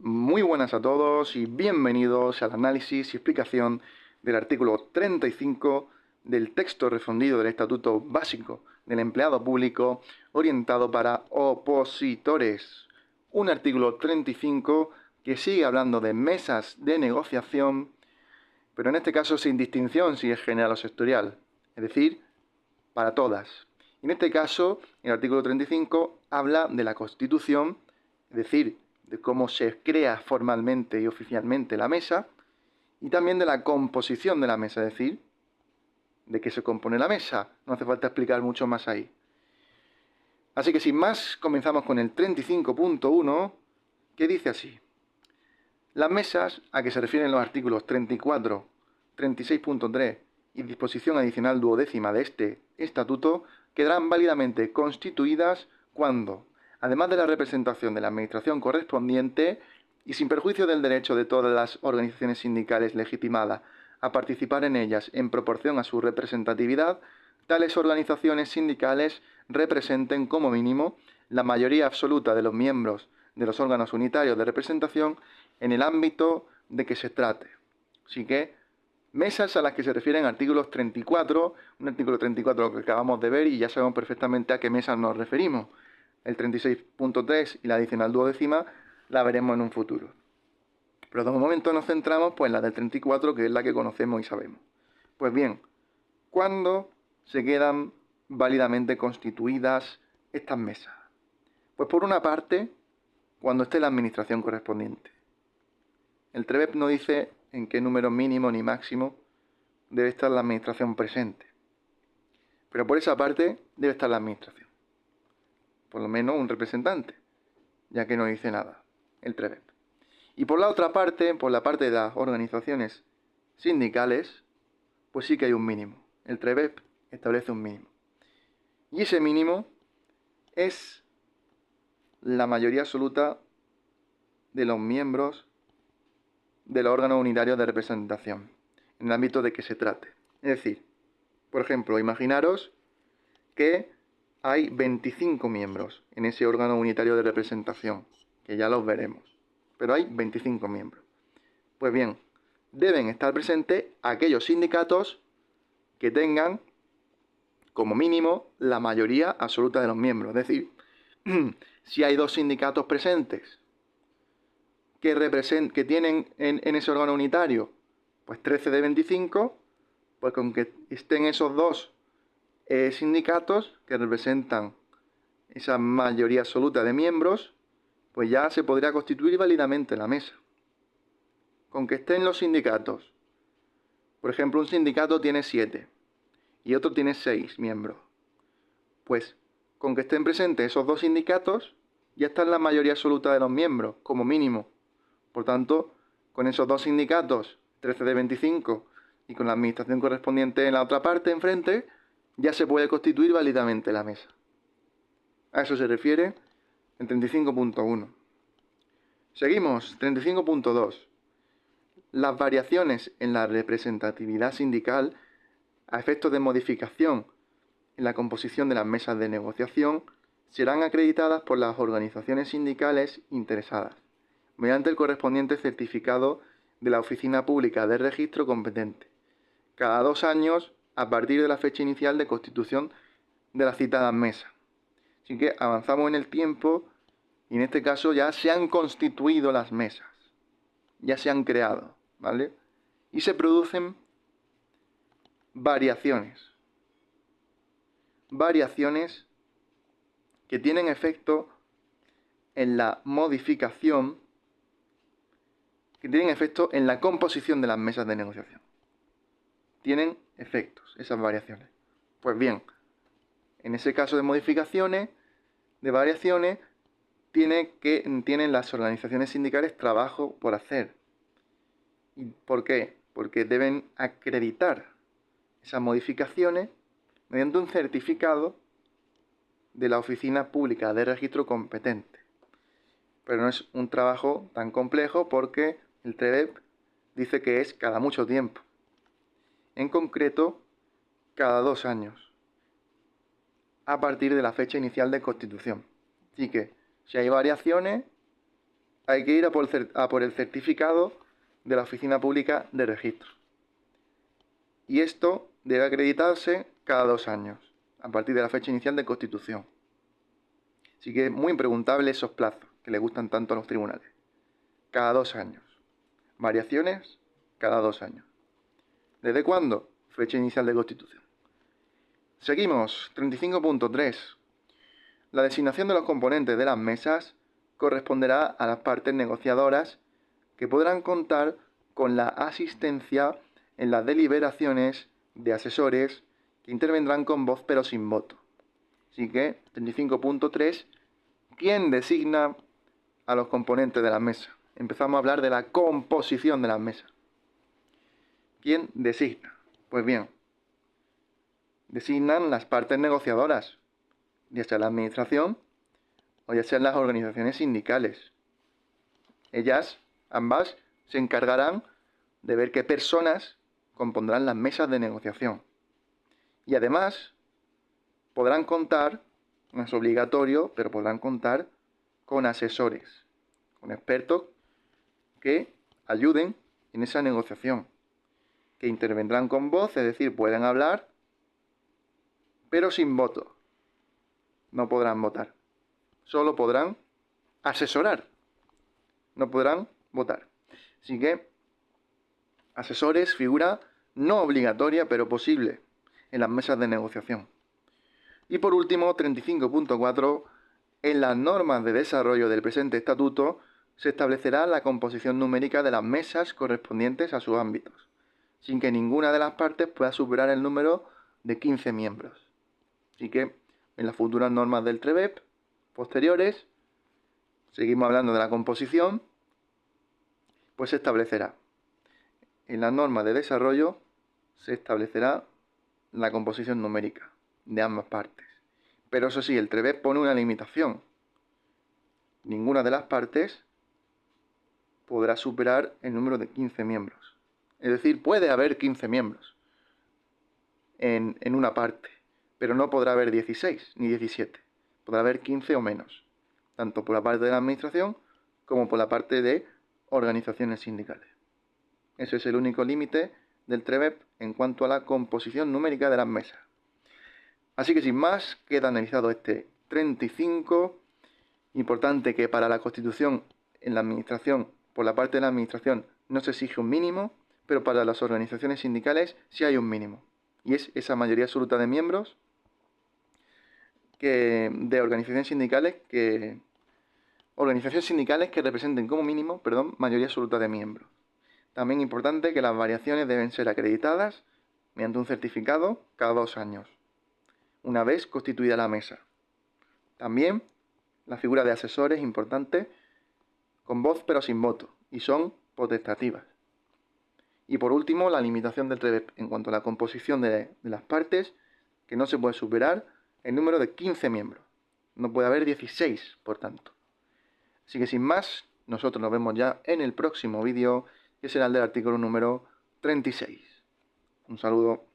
Muy buenas a todos y bienvenidos al análisis y explicación del artículo 35 del texto refundido del Estatuto Básico del Empleado Público orientado para opositores. Un artículo 35 que sigue hablando de mesas de negociación, pero en este caso sin distinción si es general o sectorial, es decir, para todas. En este caso, el artículo 35 habla de la Constitución, es decir, de cómo se crea formalmente y oficialmente la mesa, y también de la composición de la mesa, es decir, de qué se compone la mesa. No hace falta explicar mucho más ahí. Así que sin más, comenzamos con el 35.1, que dice así. Las mesas, a que se refieren los artículos 34, 36.3 y disposición adicional duodécima de este estatuto, quedarán válidamente constituidas cuando, además de la representación de la administración correspondiente y sin perjuicio del derecho de todas las organizaciones sindicales legitimadas a participar en ellas en proporción a su representatividad, tales organizaciones sindicales representen como mínimo la mayoría absoluta de los miembros de los órganos unitarios de representación en el ámbito de que se trate. Así que mesas a las que se refieren artículos 34, un artículo 34 que acabamos de ver y ya sabemos perfectamente a qué mesas nos referimos. El 36.3 y la adicional duodécima la veremos en un futuro. Pero de momento nos centramos pues, en la del 34, que es la que conocemos y sabemos. Pues bien, ¿cuándo se quedan válidamente constituidas estas mesas? Pues por una parte, cuando esté la administración correspondiente. El TREBEP no dice en qué número mínimo ni máximo debe estar la administración presente. Pero por esa parte debe estar la administración. Por lo menos un representante, ya que no dice nada, el TREBEP. Y por la otra parte, por la parte de las organizaciones sindicales, pues sí que hay un mínimo. El TREBEP establece un mínimo. Y ese mínimo es la mayoría absoluta de los miembros de los órganos unitarios de representación, en el ámbito de que se trate. Es decir, por ejemplo, imaginaros que hay 25 miembros en ese órgano unitario de representación, que ya los veremos, pero hay 25 miembros. Pues bien, deben estar presentes aquellos sindicatos que tengan como mínimo la mayoría absoluta de los miembros. Es decir, si hay dos sindicatos presentes que tienen en ese órgano unitario pues 13 de 25, pues con que estén esos dos sindicatos que representan esa mayoría absoluta de miembros, pues ya se podría constituir válidamente la mesa. Con que estén los sindicatos, por ejemplo, un sindicato tiene 7 y otro tiene 6 miembros, pues con que estén presentes esos dos sindicatos, ya está en la mayoría absoluta de los miembros, como mínimo. Por tanto, con esos dos sindicatos, 13 de 25, y con la administración correspondiente en la otra parte, enfrente, ya se puede constituir válidamente la mesa. A eso se refiere el 35.1. Seguimos, 35.2. Las variaciones en la representatividad sindical a efectos de modificación en la composición de las mesas de negociación serán acreditadas por las organizaciones sindicales interesadas, mediante el correspondiente certificado de la Oficina Pública de Registro competente, cada 2 años a partir de la fecha inicial de constitución de las citadas mesas. Así que avanzamos en el tiempo y en este caso ya se han constituido las mesas, ya se han creado, ¿vale? Y se producen variaciones que tienen efecto en la modificación, que tienen efecto en la composición de las mesas de negociación. Tienen efectos esas variaciones. Pues bien, en ese caso de modificaciones, de variaciones, tienen las organizaciones sindicales trabajo por hacer. ¿Y por qué? Porque deben acreditar esas modificaciones mediante un certificado de la Oficina Pública de Registro competente. Pero no es un trabajo tan complejo porque el TREBEP dice que es cada mucho tiempo. En concreto, cada 2 años, a partir de la fecha inicial de constitución. Así que, si hay variaciones, hay que ir a por el certificado de la Oficina Pública de Registro. Y esto debe acreditarse cada 2 años, a partir de la fecha inicial de constitución. Así que es muy impreguntable esos plazos que le gustan tanto a los tribunales. Cada 2 años. Variaciones cada 2 años. ¿Desde cuándo? Fecha inicial de constitución. Seguimos. 35.3. La designación de los componentes de las mesas corresponderá a las partes negociadoras que podrán contar con la asistencia en las deliberaciones de asesores que intervendrán con voz pero sin voto. Así que, 35.3, ¿quién designa a los componentes de la mesa? Empezamos a hablar de la composición de las mesas. ¿Quién designa? Pues bien, designan las partes negociadoras, ya sea la administración o ya sean las organizaciones sindicales. Ellas, ambas, se encargarán de ver qué personas compondrán las mesas de negociación. Y además, podrán contar, no es obligatorio, pero podrán contar con asesores, con expertos que ayuden en esa negociación, que intervendrán con voz, es decir, pueden hablar, pero sin voto. No podrán votar. Solo podrán asesorar. No podrán votar. Así que, asesores, figura no obligatoria, pero posible en las mesas de negociación. Y por último, 35.4, en las normas de desarrollo del presente estatuto se establecerá la composición numérica de las mesas correspondientes a sus ámbitos, sin que ninguna de las partes pueda superar el número de 15 miembros. Así que, en las futuras normas del TREBEP posteriores, seguimos hablando de la composición, pues se establecerá. En las normas de desarrollo se establecerá la composición numérica de ambas partes. Pero eso sí, el TREBEP pone una limitación. Ninguna de las partes podrá superar el número de 15 miembros. Es decir, puede haber 15 miembros en una parte, pero no podrá haber 16 ni 17. Podrá haber 15 o menos, tanto por la parte de la administración como por la parte de organizaciones sindicales. Ese es el único límite del TREBEP en cuanto a la composición numérica de las mesas. Así que sin más, queda analizado este 35. Importante que para la constitución en la administración, por la parte de la administración, no se exige un mínimo, pero para las organizaciones sindicales sí hay un mínimo. Y es esa mayoría absoluta de miembros de organizaciones sindicales que representen como mínimo, mayoría absoluta de miembros. También importante que las variaciones deben ser acreditadas mediante un certificado cada 2 años, una vez constituida la mesa. También la figura de asesores es importante, con voz pero sin voto, y son potestativas. Y por último, la limitación del TREBEP en cuanto a la composición de las partes, que no se puede superar el número de 15 miembros. No puede haber 16, por tanto. Así que sin más, nosotros nos vemos ya en el próximo vídeo, que será el del artículo número 36. Un saludo.